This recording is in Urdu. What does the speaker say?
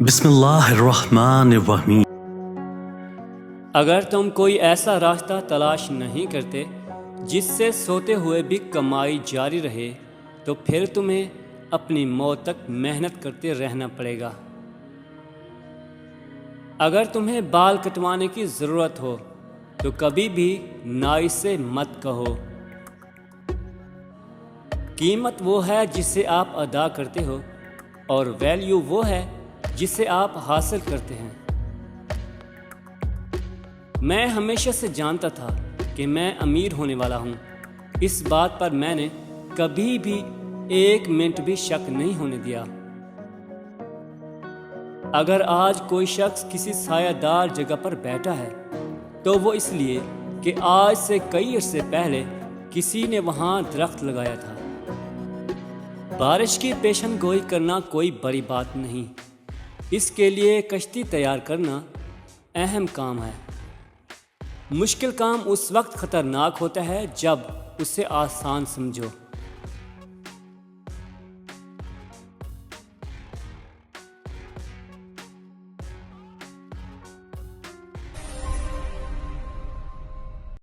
بسم اللہ الرحمن الرحیم۔ اگر تم کوئی ایسا راستہ تلاش نہیں کرتے جس سے سوتے ہوئے بھی کمائی جاری رہے تو پھر تمہیں اپنی موت تک محنت کرتے رہنا پڑے گا۔ اگر تمہیں بال کٹوانے کی ضرورت ہو تو کبھی بھی نائی سے مت کہو۔ قیمت وہ ہے جسے آپ ادا کرتے ہو اور ویلیو وہ ہے جسے آپ حاصل کرتے ہیں۔ میں ہمیشہ سے جانتا تھا کہ میں امیر ہونے والا ہوں، اس بات پر میں نے کبھی بھی ایک منٹ بھی شک نہیں ہونے دیا۔ اگر آج کوئی شخص کسی سایہ دار جگہ پر بیٹھا ہے تو وہ اس لیے کہ آج سے کئی عرصے پہلے کسی نے وہاں درخت لگایا تھا۔ بارش کی پیشن گوئی کرنا کوئی بڑی بات نہیں، اس کے لیے کشتی تیار کرنا اہم کام ہے۔ مشکل کام اس وقت خطرناک ہوتا ہے جب اسے آسان سمجھو۔